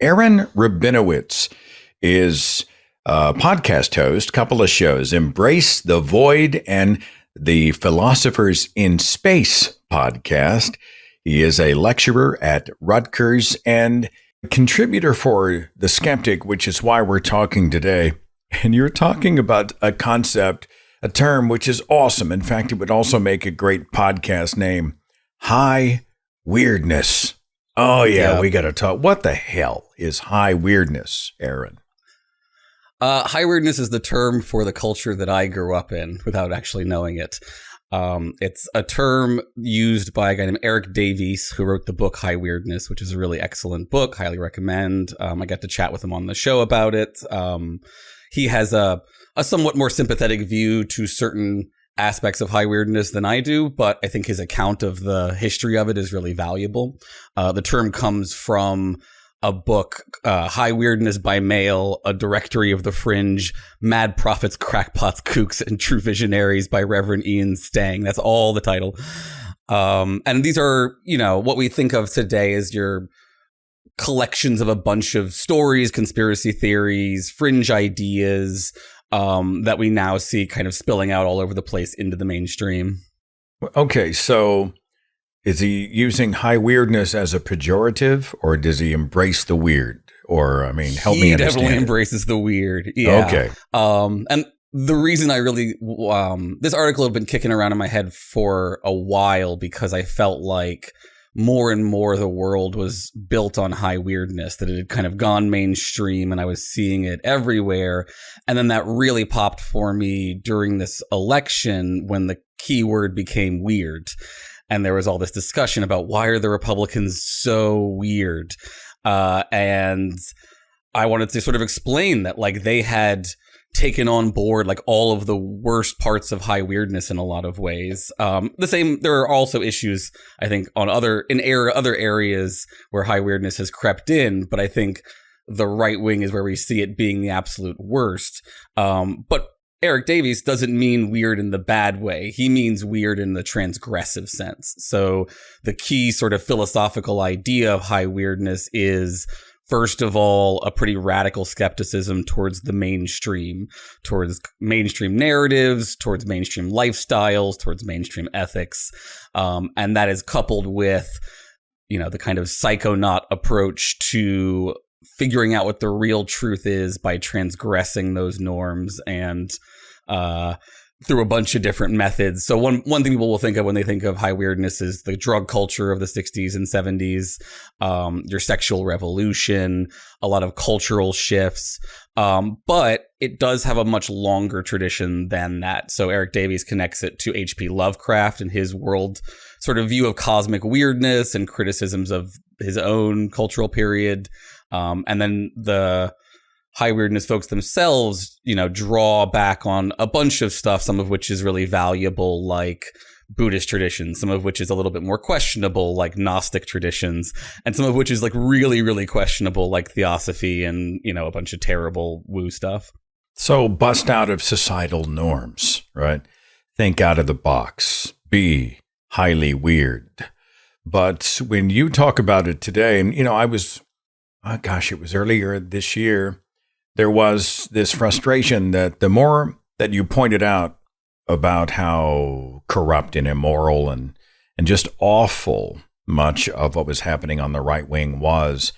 Aaron Rabinowitz is a podcast host, couple of shows, Embrace the Void and the Philosophers in Space podcast. He is a lecturer at Rutgers and contributor for The Skeptic, which is why we're talking today. And you're talking about a concept, a term, which is awesome. In fact, it would also make a great podcast name, high weirdness. Oh, yeah, we got to talk. What the hell is high weirdness, Aaron? High weirdness is the term for the culture that I grew up in without actually knowing it. It's a term used by a guy named Eric Davies, who wrote the book High Weirdness, which is a really excellent book. Highly recommend. I got to chat with him on the show about it. He has a somewhat more sympathetic view to certain aspects of high weirdness than I do, but I think his account of the history of it is really valuable. The term comes from a book, High Weirdness by Mail, A Directory of the Fringe, Mad Prophets, Crackpots, Kooks, and True Visionaries by Reverend Ian Stang. That's all the title. And these are, what we think of today as your collections of a bunch of stories, conspiracy theories, fringe ideas, that we now see kind of spilling out all over the place into the mainstream. Okay, so is he using high weirdness as a pejorative, or does he embrace the weird? Or, help me understand. He definitely embraces the weird. Yeah. Okay. And the reason I really, this article had been kicking around in my head for a while because I felt like more and more the world was built on high weirdness, that it had kind of gone mainstream and I was seeing it everywhere. And then that really popped for me during this election when the keyword became weird. And there was all this discussion about why are the Republicans so weird? And I wanted to sort of explain that they had taken on board all of the worst parts of high weirdness in a lot of ways. There are also issues, I think, on other areas where high weirdness has crept in, but I think the right wing is where we see it being the absolute worst. But Eric Davies doesn't mean weird in the bad way. He means weird in the transgressive sense. So the key sort of philosophical idea of high weirdness is, first of all, a pretty radical skepticism towards the mainstream, towards mainstream narratives, towards mainstream lifestyles, towards mainstream ethics. And that is coupled with, the kind of psychonaut approach to figuring out what the real truth is by transgressing those norms and through a bunch of different methods. So one thing people will think of when they think of high weirdness is the drug culture of the 60s and 70s, your sexual revolution, a lot of cultural shifts. But it does have a much longer tradition than that. So Eric Davies connects it to H.P. Lovecraft and his world sort of view of cosmic weirdness and criticisms of his own cultural period. And then the high weirdness folks themselves, draw back on a bunch of stuff, some of which is really valuable, like Buddhist traditions, some of which is a little bit more questionable, like Gnostic traditions, and some of which is really, really questionable, like Theosophy and, a bunch of terrible woo stuff. So bust out of societal norms, right? Think out of the box. Be highly weird. But when you talk about it today, and, it was earlier this year, there was this frustration that the more that you pointed out about how corrupt and immoral and just awful much of what was happening on the right wing was,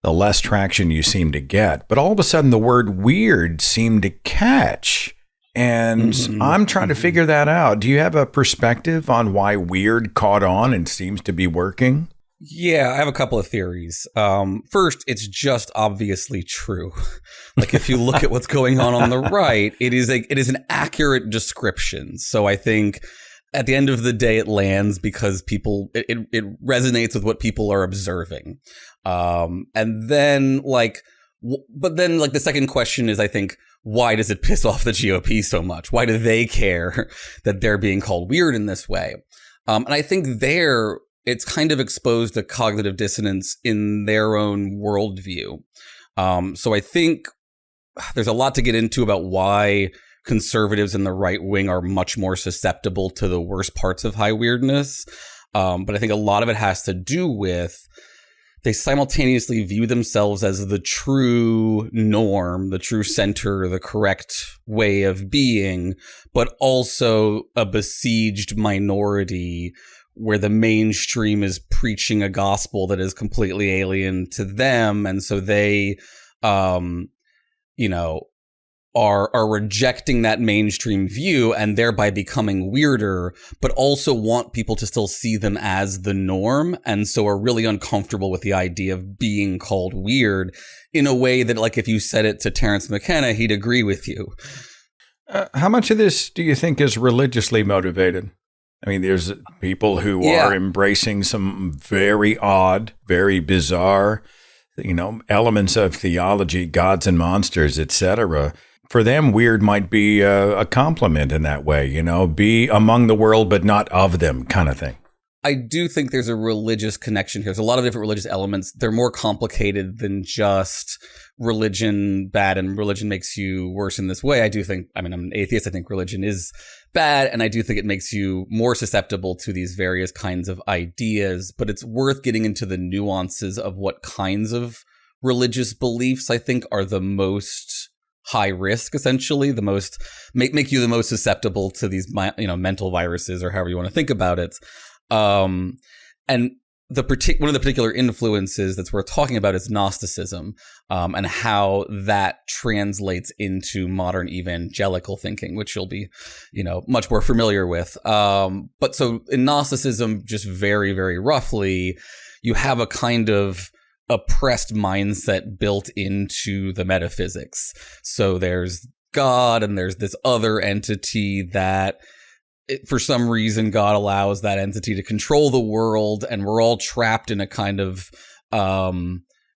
the less traction you seemed to get. But all of a sudden, the word weird seemed to catch. And I'm trying to figure that out. Do you have a perspective on why weird caught on and seems to be working? Yeah, I have a couple of theories. First, it's just obviously true. If you look at what's going on the right, it is an accurate description. So I think at the end of the day, it lands because it resonates with what people are observing. And then the second question is, I think, why does it piss off the GOP so much? Why do they care that they're being called weird in this way? And I think it's kind of exposed a cognitive dissonance in their own worldview. So I think there's a lot to get into about why conservatives in the right wing are much more susceptible to the worst parts of high weirdness. But I think a lot of it has to do with they simultaneously view themselves as the true norm, the true center, the correct way of being, but also a besieged minority where the mainstream is preaching a gospel that is completely alien to them. And so they, are rejecting that mainstream view and thereby becoming weirder, but also want people to still see them as the norm. And so are really uncomfortable with the idea of being called weird in a way that, like, if you said it to Terence McKenna, he'd agree with you. How much of this do you think is religiously motivated? I mean, there's people who are embracing some very odd, very bizarre, elements of theology, gods and monsters, etc. For them, weird might be a compliment in that way, be among the world, but not of them kind of thing. I do think there's a religious connection here. There's a lot of different religious elements. They're more complicated than just religion bad and religion makes you worse in this way. I'm an atheist. I think religion is bad. And I do think it makes you more susceptible to these various kinds of ideas. But it's worth getting into the nuances of what kinds of religious beliefs I think are the most high risk, essentially, the most make you the most susceptible to these, mental viruses or however you want to think about it. And one of the particular influences that's worth talking about is Gnosticism, and how that translates into modern evangelical thinking, which you'll be, much more familiar with. But so in Gnosticism, just very, very roughly, you have a kind of oppressed mindset built into the metaphysics. So there's God and there's this other entity that for some reason, God allows that entity to control the world, and we're all trapped in a kind of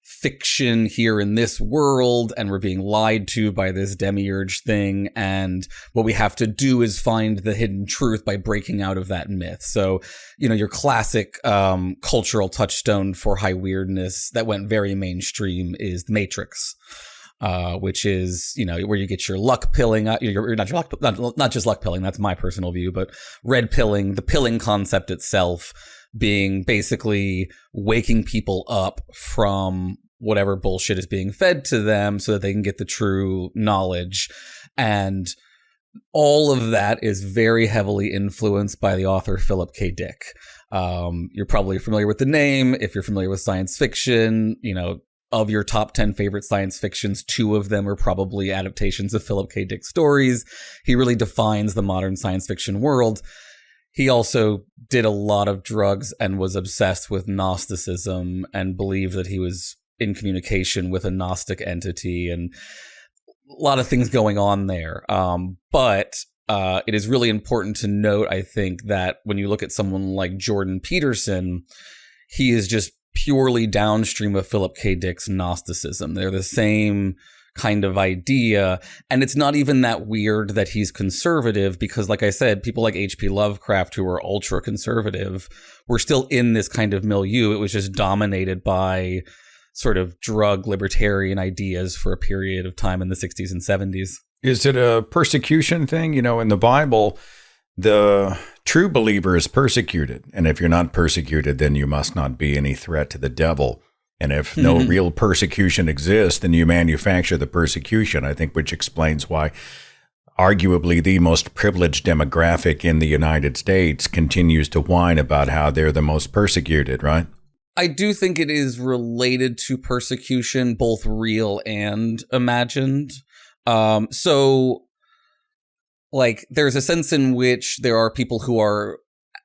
fiction here in this world, and we're being lied to by this demiurge thing, and what we have to do is find the hidden truth by breaking out of that myth. So, your classic cultural touchstone for high weirdness that went very mainstream is The Matrix. Which is, where you get your luck pilling, not just luck pilling, that's my personal view, but red pilling, the pilling concept itself being basically waking people up from whatever bullshit is being fed to them so that they can get the true knowledge. And all of that is very heavily influenced by the author Philip K. Dick. You're probably familiar with the name. If you're familiar with science fiction, of your top 10 favorite science fictions, 2 of them are probably adaptations of Philip K. Dick stories. He really defines the modern science fiction world. He also did a lot of drugs and was obsessed with Gnosticism and believed that he was in communication with a Gnostic entity, and a lot of things going on there. But it is really important to note, I think, that when you look at someone like Jordan Peterson, he is just purely downstream of Philip K. Dick's Gnosticism. They're the same kind of idea. And it's not even that weird that he's conservative because, like I said, people like H.P. Lovecraft, who are ultra conservative, were still in this kind of milieu. It was just dominated by sort of drug libertarian ideas for a period of time in the 60s and 70s. Is it a persecution thing? In the Bible, the true believer is persecuted. And if you're not persecuted, then you must not be any threat to the devil. And if no real persecution exists, then you manufacture the persecution, I think, which explains why arguably the most privileged demographic in the United States continues to whine about how they're the most persecuted, right? I do think it is related to persecution, both real and imagined. There's a sense in which there are people who are,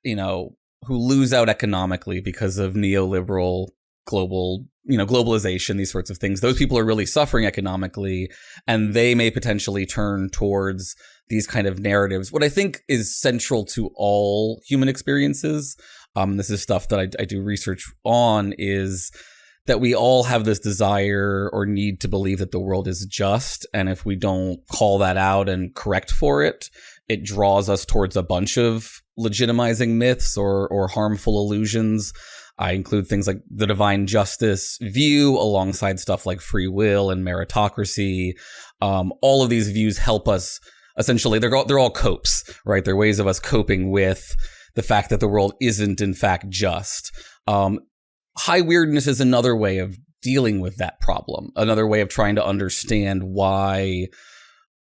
who lose out economically because of neoliberal globalization, these sorts of things. Those people are really suffering economically, and they may potentially turn towards these kind of narratives. What I think is central to all human experiences, this is stuff that I do research on, is that we all have this desire or need to believe that the world is just. And if we don't call that out and correct for it, it draws us towards a bunch of legitimizing myths or harmful illusions. I include things like the divine justice view alongside stuff like free will and meritocracy. All of these views help us. Essentially, they're all copes, right? They're ways of us coping with the fact that the world isn't in fact just. high weirdness is another way of dealing with that problem, another way of trying to understand why,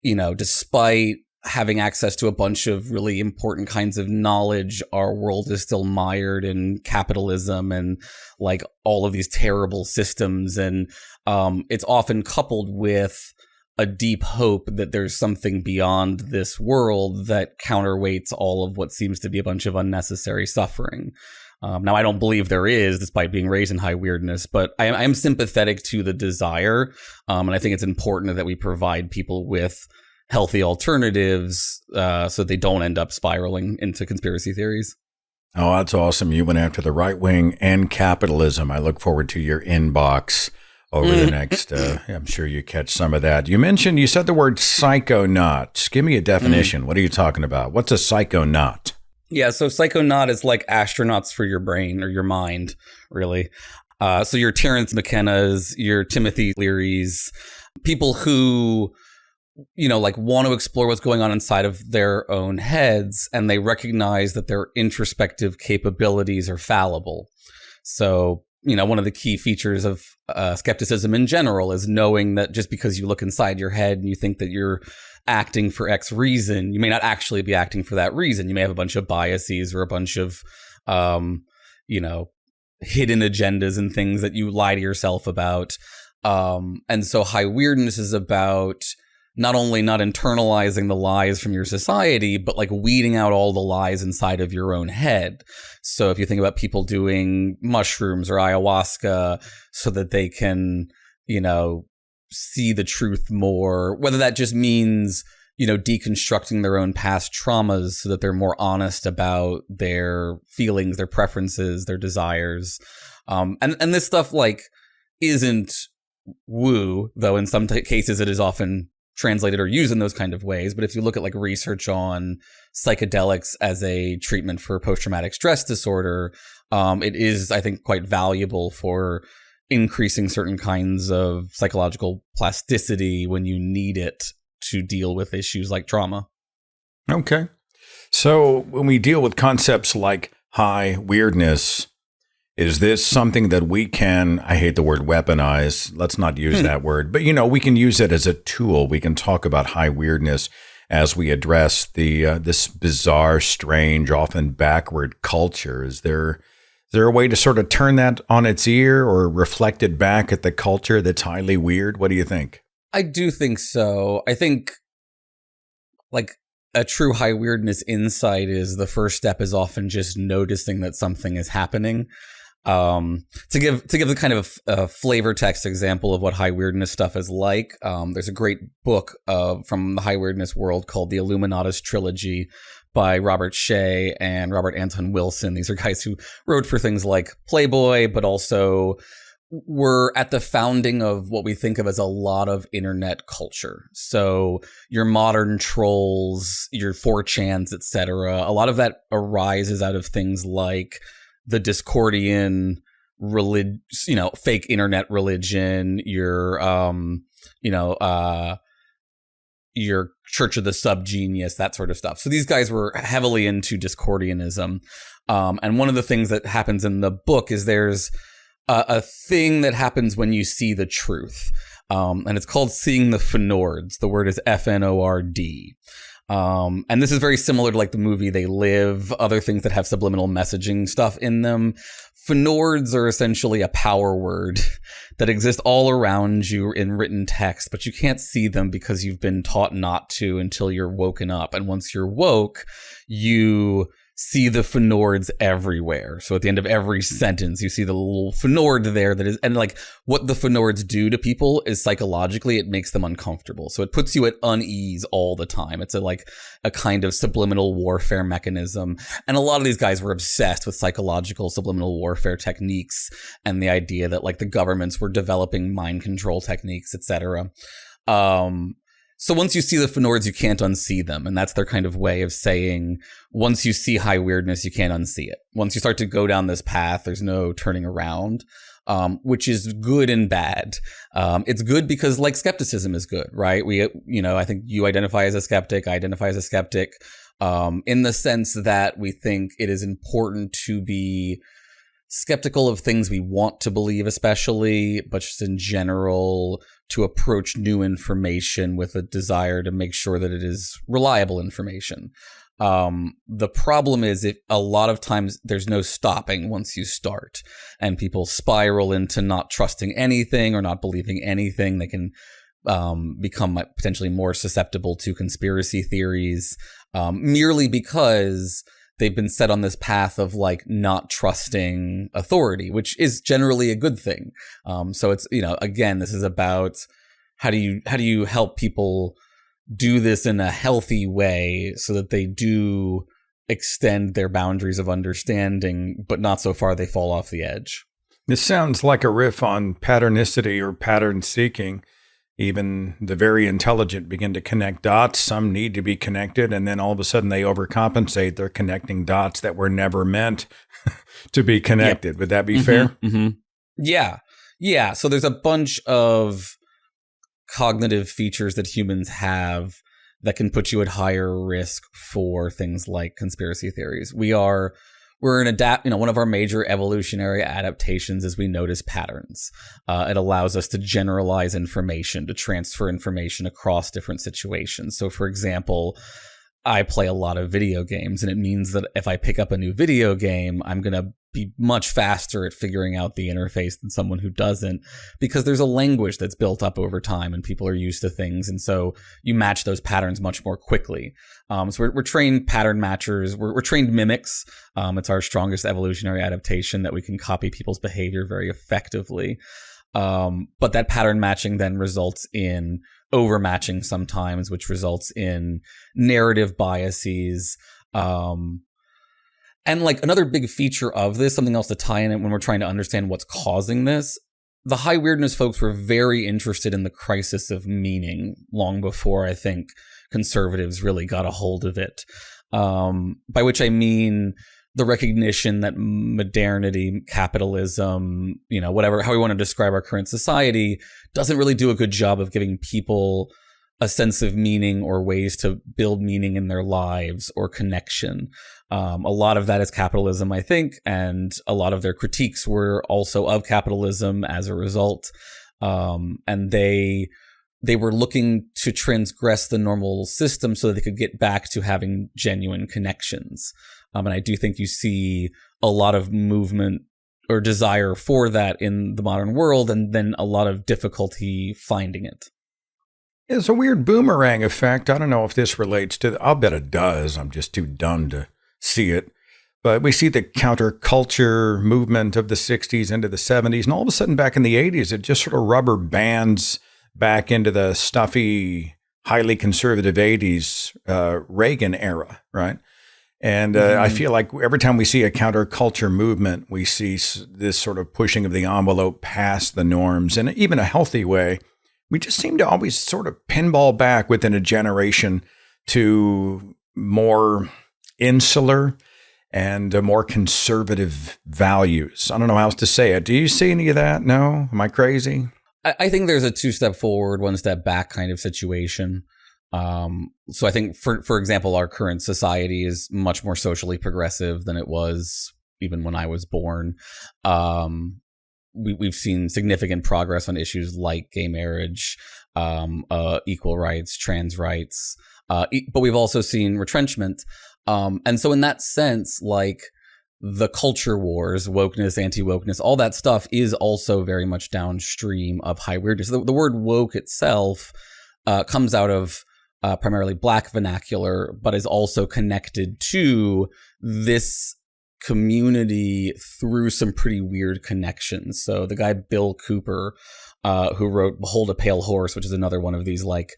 despite having access to a bunch of really important kinds of knowledge, our world is still mired in capitalism and like all of these terrible systems. And it's often coupled with a deep hope that there's something beyond this world that counterweights all of what seems to be a bunch of unnecessary suffering. Now, I don't believe there is, despite being raised in high weirdness, but I am sympathetic to the desire. And I think it's important that we provide people with healthy alternatives so they don't end up spiraling into conspiracy theories. Oh, that's awesome. You went after the right wing and capitalism. I look forward to your inbox over the next, I'm sure you catch some of that. You said the word psychonaut. Give me a definition. What are you talking about? What's a psychonaut? Yeah, so psychonaut is like astronauts for your brain or your mind, really. So your Terence McKenna's, your Timothy Leary's, people who, like want to explore what's going on inside of their own heads, and they recognize that their introspective capabilities are fallible. So, one of the key features of skepticism in general is knowing that just because you look inside your head and you think that you're acting for X reason, you may not actually be acting for that reason. You may have a bunch of biases or a bunch of, hidden agendas and things that you lie to yourself about. And so high weirdness is about not only not internalizing the lies from your society, but like weeding out all the lies inside of your own head. So if you think about people doing mushrooms or ayahuasca so that they can, see the truth more, whether that just means, deconstructing their own past traumas so that they're more honest about their feelings, their preferences, their desires. And this stuff like isn't woo, though in some cases it is often translated or used in those kind of ways. But if you look at like research on psychedelics as a treatment for post-traumatic stress disorder, it is, I think, quite valuable for increasing certain kinds of psychological plasticity when you need it to deal with issues like trauma. Okay. So when we deal with concepts like high weirdness, is this something that we can, I hate the word weaponize, let's not use that word, but we can use it as a tool. We can talk about high weirdness as we address this bizarre, strange, often backward culture. Is there a way to sort of turn that on its ear or reflect it back at the culture that's highly weird? What do you think? I do think so. I think like a true high weirdness insight is the first step is often just noticing that something is happening. To give the kind of flavor text example of what high weirdness stuff is like, there's a great book from the high weirdness world called The Illuminatus Trilogy by Robert Shea and Robert Anton Wilson. These are guys who wrote for things like Playboy, but also were at the founding of what we think of as a lot of internet culture. So your modern trolls, your 4chans, etc. A lot of that arises out of things like the Discordian fake internet religion, your Church of the Subgenius, that sort of stuff. So these guys were heavily into Discordianism. And one of the things that happens in the book is there's a thing that happens when you see the truth. And it's called seeing the Fnords. The word is Fnord. And this is very similar to like the movie They Live, other things that have subliminal messaging stuff in them. Fnords are essentially a power word that exists all around you in written text, but you can't see them because you've been taught not to until you're woken up. And once you're woke, you see the Fnords everywhere. So at the end of every sentence, you see the little Fnord there that is, and like what the Fnords do to people is psychologically, it makes them uncomfortable. So it puts you at unease all the time. It's a kind of subliminal warfare mechanism. And a lot of these guys were obsessed with psychological subliminal warfare techniques and the idea that like the governments were developing mind control techniques, etc. So once you see the Fnords, you can't unsee them. And that's their kind of way of saying, once you see high weirdness, you can't unsee it. Once you start to go down this path, there's no turning around, which is good and bad. It's good because like skepticism is good, right? I think you identify as a skeptic. I identify as a skeptic, in the sense that we think it is important to be skeptical of things we want to believe, especially, but just in general, to approach new information with a desire to make sure that it is reliable information. The problem is a lot of times there's no stopping once you start, and people spiral into not trusting anything or not believing anything. They can become potentially more susceptible to conspiracy theories, merely because they've been set on this path of like not trusting authority, which is generally a good thing. So it's, again, this is about how do you help people do this in a healthy way so that they do extend their boundaries of understanding, but not so far they fall off the edge. This sounds like a riff on patternicity or pattern seeking. Even the very intelligent begin to connect dots. Some need to be connected, and then all of a sudden they overcompensate. They're connecting dots that were never meant to be connected. Yep. Would that be fair? Mm-hmm. Yeah. So there's a bunch of cognitive features that humans have that can put you at higher risk for things like conspiracy theories. We're an one of our major evolutionary adaptations is we notice patterns. It allows us to generalize information, to transfer information across different situations. So, for example, I play a lot of video games, and it means that if I pick up a new video game, I'm going to be much faster at figuring out the interface than someone who doesn't, because there's a language that's built up over time and people are used to things. And so you match those patterns much more quickly. So we're trained pattern matchers. We're trained mimics. It's our strongest evolutionary adaptation that we can copy people's behavior very effectively. But that pattern matching then results in overmatching sometimes, which results in narrative biases. And like another big feature of this, something else to tie in it when we're trying to understand what's causing this, the high weirdness folks were very interested in the crisis of meaning long before I think conservatives really got a hold of it. By which I mean the recognition that modernity, capitalism, whatever, how we want to describe our current society, doesn't really do a good job of giving people a sense of meaning or ways to build meaning in their lives or connection. A lot of that is capitalism, I think, and a lot of their critiques were also of capitalism as a result. And they were looking to transgress the normal system so that they could get back to having genuine connections. And I do think you see a lot of movement or desire for that in the modern world, and then a lot of difficulty finding it. It's a weird boomerang effect. I don't know if this relates to, I'll bet it does. I'm just too dumb to see it. But we see the counterculture movement of the 60s into the 70s. And all of a sudden back in the 80s, it just sort of rubber bands back into the stuffy, highly conservative 80s Reagan era, right? And I feel like every time we see a counterculture movement, we see this sort of pushing of the envelope past the norms in even a healthy way. We just seem to always sort of pinball back within a generation to more insular and more conservative values. I don't know how else to say it. Do you see any of that? No? Am I crazy? I think there's a 2-step forward, 1-step back kind of situation. So I think, for example, our current society is much more socially progressive than it was even when I was born. We've seen significant progress on issues like gay marriage, equal rights, trans rights, but we've also seen retrenchment. And so in that sense, like the culture wars, wokeness, anti-wokeness, all that stuff is also very much downstream of high weirdness. The word woke itself comes out of primarily Black vernacular, but is also connected to this community through some pretty weird connections. So the guy Bill Cooper, who wrote Behold a Pale Horse, which is another one of these, like,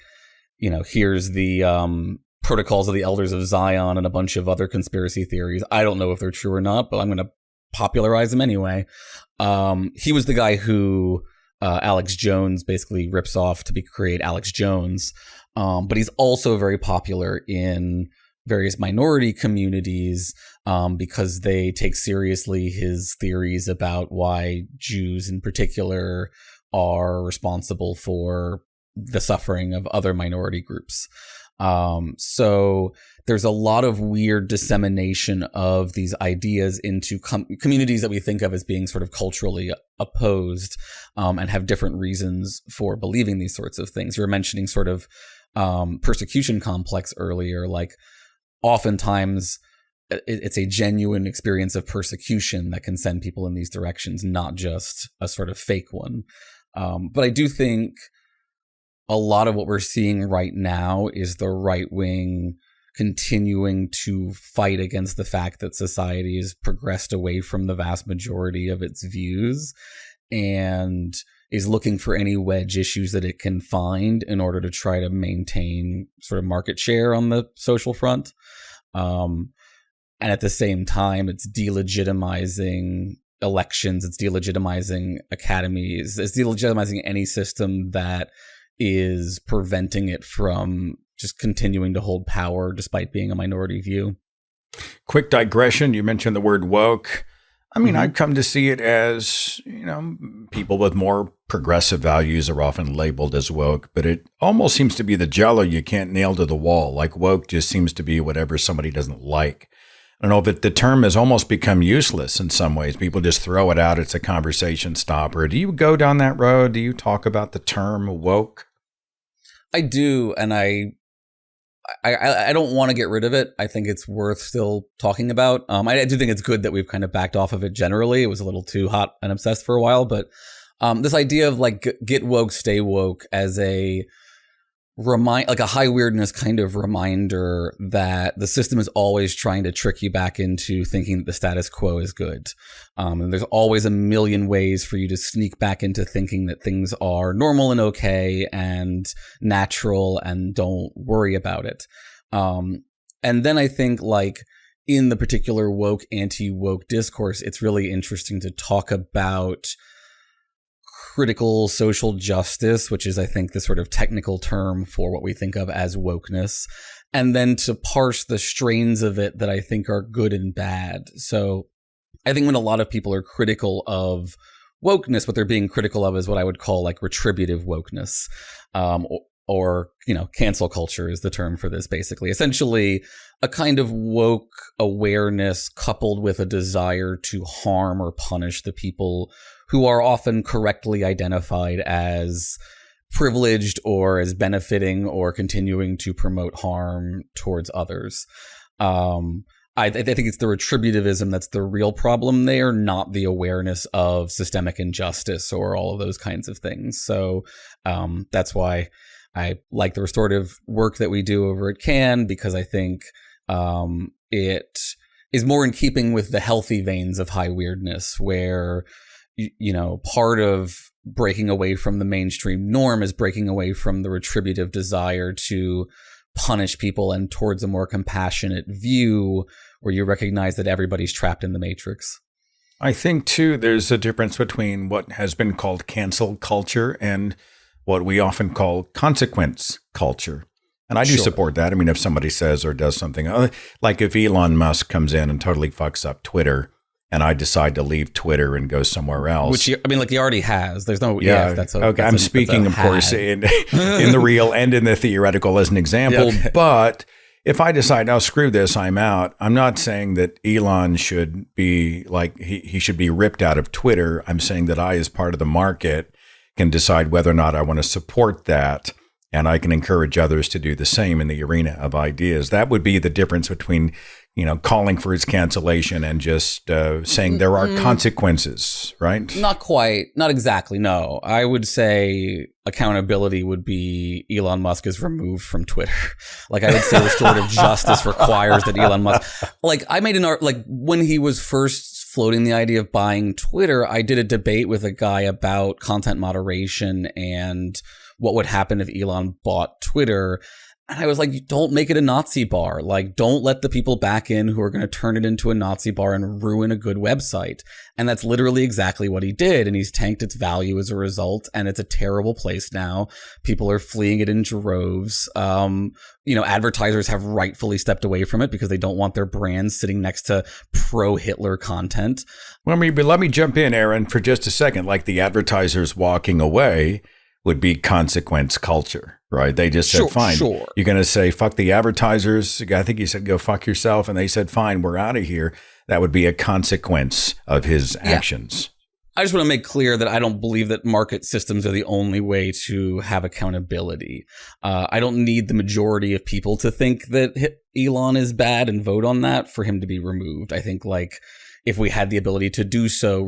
here's the Protocols of the Elders of Zion and a bunch of other conspiracy theories. I don't know if they're true or not, but I'm going to popularize them anyway. He was the guy who Alex Jones basically rips off to create Alex Jones. But he's also very popular in various minority communities because they take seriously his theories about why Jews in particular are responsible for the suffering of other minority groups. So there's a lot of weird dissemination of these ideas into communities that we think of as being sort of culturally opposed, and have different reasons for believing these sorts of things. You were mentioning sort of persecution complex earlier. Like, oftentimes it's a genuine experience of persecution that can send people in these directions, not just a sort of fake one. But I do think a lot of what we're seeing right now is the right wing continuing to fight against the fact that society has progressed away from the vast majority of its views, and is looking for any wedge issues that it can find in order to try to maintain sort of market share on the social front. And at the same time, it's delegitimizing elections, it's delegitimizing academies, it's delegitimizing any system that is preventing it from just continuing to hold power despite being a minority view. Quick digression. You mentioned the word woke. I mean, I've come to see it as, people with more progressive values are often labeled as woke, but it almost seems to be the jello you can't nail to the wall. Like, woke just seems to be whatever somebody doesn't like. I don't know, but the term has almost become useless in some ways. People just throw it out. It's a conversation stopper. Do you go down that road? Do you talk about the term woke? I do, and I don't want to get rid of it. I think it's worth still talking about. I do think it's good that we've kind of backed off of it generally. It was a little too hot and obsessed for a while, but this idea of like get woke, stay woke as a like a high weirdness kind of reminder that the system is always trying to trick you back into thinking that the status quo is good. And there's always a million ways for you to sneak back into thinking that things are normal and okay and natural and don't worry about it. And then I think, like, in the particular woke, anti-woke discourse, it's really interesting to talk about critical social justice, which is, I think, the sort of technical term for what we think of as wokeness, and then to parse the strains of it that I think are good and bad. So I think when a lot of people are critical of wokeness, what they're being critical of is what I would call like retributive wokeness, or cancel culture is the term for this, basically. Essentially, a kind of woke awareness coupled with a desire to harm or punish the people who are often correctly identified as privileged or as benefiting or continuing to promote harm towards others. I think it's the retributivism that's the real problem there, not the awareness of systemic injustice or all of those kinds of things. So that's why I like the restorative work that we do over at CAN, because I think it is more in keeping with the healthy veins of high weirdness, where part of breaking away from the mainstream norm is breaking away from the retributive desire to punish people and towards a more compassionate view where you recognize that everybody's trapped in the matrix. I think, too, there's a difference between what has been called cancel culture and what we often call consequence culture. And I do support that. I mean, if somebody says or does something, like if Elon Musk comes in and totally fucks up Twitter, and I decide to leave Twitter and go somewhere else. Which, he already has. There's no, okay. I'm speaking, of course, in the real and in the theoretical as an example. Yeah, okay. But if I decide, oh, screw this, I'm out, I'm not saying that Elon should be like, he should be ripped out of Twitter. I'm saying that I, as part of the market, can decide whether or not I want to support that. And I can encourage others to do the same in the arena of ideas. That would be the difference between, calling for its cancellation and just saying there are consequences, right? Not quite. Not exactly, no. I would say accountability would be Elon Musk is removed from Twitter. Like, I would say restorative justice requires that Elon Musk... Like, I made an art... Like, when he was first floating the idea of buying Twitter, I did a debate with a guy about content moderation and what would happen if Elon bought Twitter. And I was like, don't make it a Nazi bar. Like, don't let the people back in who are going to turn it into a Nazi bar and ruin a good website. And that's literally exactly what he did. And he's tanked its value as a result. And it's a terrible place now. People are fleeing it in droves. Advertisers have rightfully stepped away from it because they don't want their brands sitting next to pro-Hitler content. Well, let me jump in, Aaron, for just a second. Like, the advertisers walking away would be consequence culture. right? They just said, fine, sure. you're going to say, fuck the advertisers. I think he said, go fuck yourself. And they said, fine, we're out of here. That would be a consequence of his actions. I just want to make clear that I don't believe that market systems are the only way to have accountability. I don't need the majority of people to think that Elon is bad and vote on that for him to be removed. I think like if we had the ability to do so,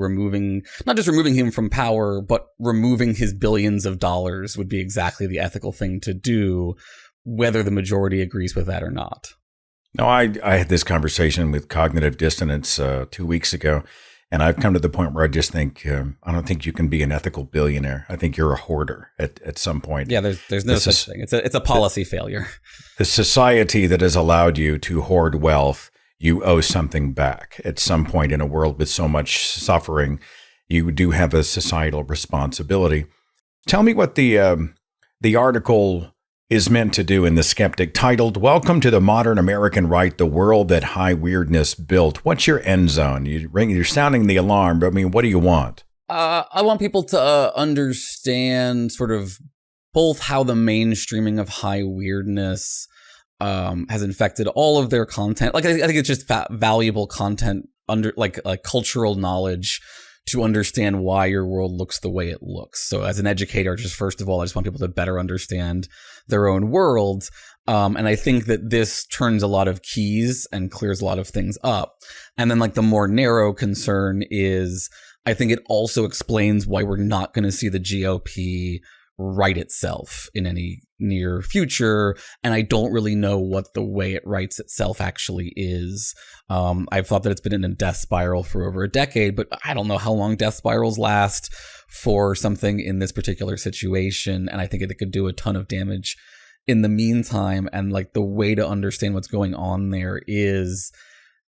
not just removing him from power, but removing his billions of dollars would be exactly the ethical thing to do, whether the majority agrees with that or not. No, I had this conversation with Cognitive Dissonance 2 weeks ago. And I've come to the point where I just think, I don't think you can be an ethical billionaire. I think you're a hoarder at some point. Yeah, there's no such thing. It's a policy failure. The society that has allowed you to hoard wealth, you owe something back. At some point in a world with so much suffering, you do have a societal responsibility. Tell me what the article is meant to do in The Skeptic, titled, Welcome to the Modern American Right, the World That High Weirdness Built. What's your end zone? You're sounding the alarm, but I mean, what do you want? I want people to understand sort of both how the mainstreaming of high weirdness has infected all of their content. Like, I think it's just valuable content under like cultural knowledge to understand why your world looks the way it looks. So as an educator, just first of all, I just want people to better understand their own world. And I think that this turns a lot of keys and clears a lot of things up. And then like the more narrow concern is, I think it also explains why we're not going to see the GOP right itself in any near future. And I don't really know what the way it writes itself actually is. I've thought that it's been in a death spiral for over a decade, but I don't know how long death spirals last for something in this particular situation. And I think it could do a ton of damage in the meantime. And like the way to understand what's going on there is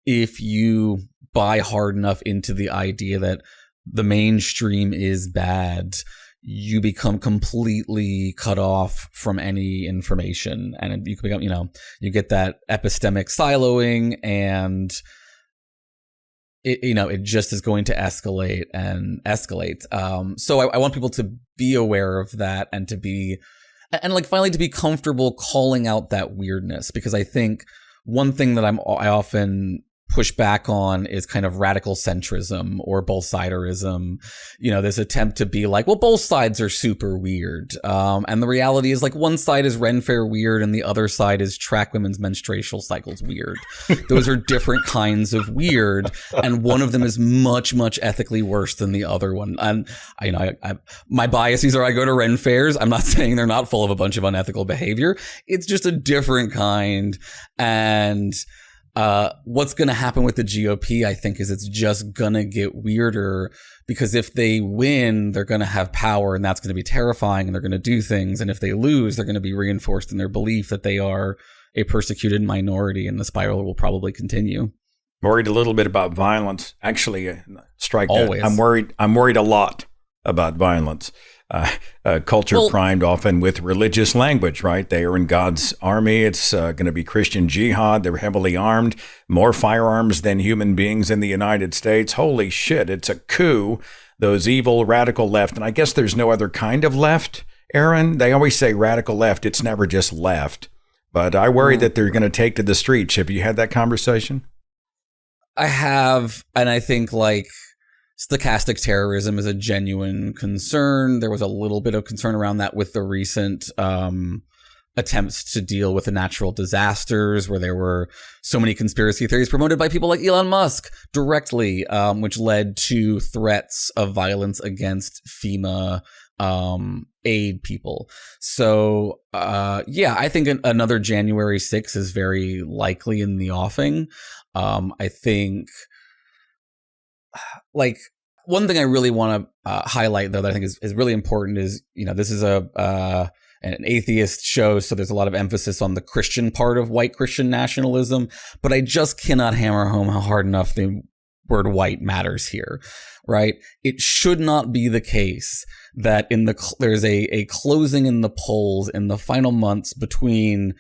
if you buy hard enough into the idea that the mainstream is bad, you become completely cut off from any information, and you can become, you get that epistemic siloing, and it just is going to escalate and escalate. So I want people to be aware of that and finally to be comfortable calling out that weirdness, because I think one thing that I often push back on is kind of radical centrism or both-siderism, this attempt to be like, well, both sides are super weird. And the reality is like one side is Ren Fair weird and the other side is track women's menstrual cycles weird. Those are different kinds of weird. And one of them is much, much ethically worse than the other one. And my biases are I go to Ren Fairs. I'm not saying they're not full of a bunch of unethical behavior. It's just a different kind. And what's going to happen with the GOP, I think, is it's just going to get weirder, because if they win, they're going to have power, and that's going to be terrifying, and they're going to do things. And if they lose, they're going to be reinforced in their belief that they are a persecuted minority, and the spiral will probably continue. Worried a little bit about violence. Actually, strike Always. that. I'm worried a lot about violence. Culture primed often with religious language, right? They are in God's army. It's going to be Christian jihad. They're heavily armed, more firearms than human beings in the United States. Holy shit, it's a coup. Those evil radical left. And I guess there's no other kind of left, Aaron. They always say radical left. It's never just left. But I worry that they're going to take to the streets. Have you had that conversation? I have. And I think like stochastic terrorism is a genuine concern. There was a little bit of concern around that with the recent attempts to deal with the natural disasters, where there were so many conspiracy theories promoted by people like Elon Musk directly, which led to threats of violence against FEMA aid people. So, I think another January 6th is very likely in the offing. I think like one thing I really want to highlight, though, that I think is really important is, this is an atheist show, so there's a lot of emphasis on the Christian part of white Christian nationalism, but I just cannot hammer home how hard enough the word white matters here, right? It should not be the case that there's a closing in the polls in the final months between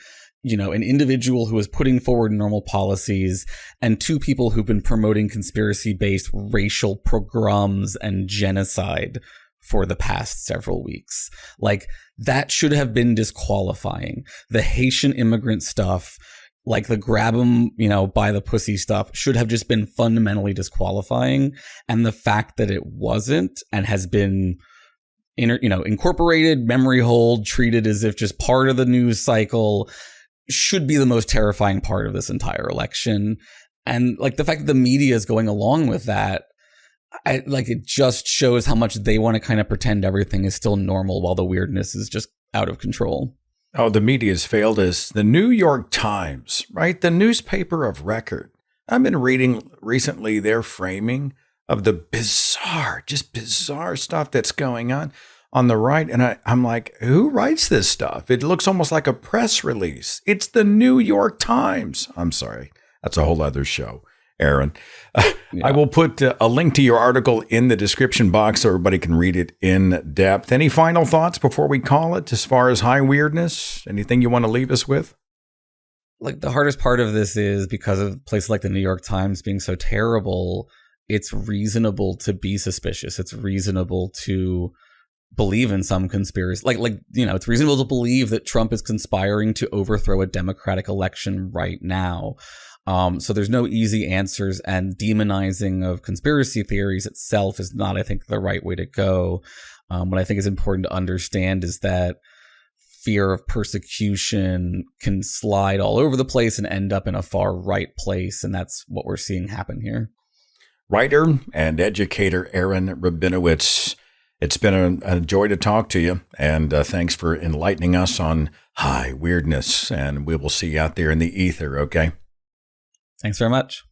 an individual who is putting forward normal policies and two people who've been promoting conspiracy-based racial pogroms and genocide for the past several weeks. Like, that should have been disqualifying. The Haitian immigrant stuff, like the grab them, by the pussy stuff, should have just been fundamentally disqualifying. And the fact that it wasn't and has been incorporated, memory hold, treated as if just part of the news cycle should be the most terrifying part of this entire election. And like the fact that the media is going along with that, it just shows how much they want to kind of pretend everything is still normal while the weirdness is just out of control. Oh, the media has failed us. The New York Times, right? The newspaper of record. I've been reading recently their framing of the bizarre stuff that's going on the right. And I'm like, who writes this stuff? It looks almost like a press release. It's the New York Times. I'm sorry. That's a whole other show, Aaron. I will put a link to your article in the description box so everybody can read it in depth. Any final thoughts before we call it as far as high weirdness? Anything you want to leave us with? Like, the hardest part of this is because of places like the New York Times being so terrible, it's reasonable to be suspicious. It's reasonable to believe in some conspiracy. It's reasonable to believe that Trump is conspiring to overthrow a democratic election right now. So there's no easy answers, and demonizing of conspiracy theories itself is not, I think, the right way to go. What I think is important to understand is that fear of persecution can slide all over the place and end up in a far right place, and that's what we're seeing happen here. Writer and educator Aaron Rabinowitz, it's been a joy to talk to you, and thanks for enlightening us on high weirdness, and we will see you out there in the ether, okay? Thanks very much.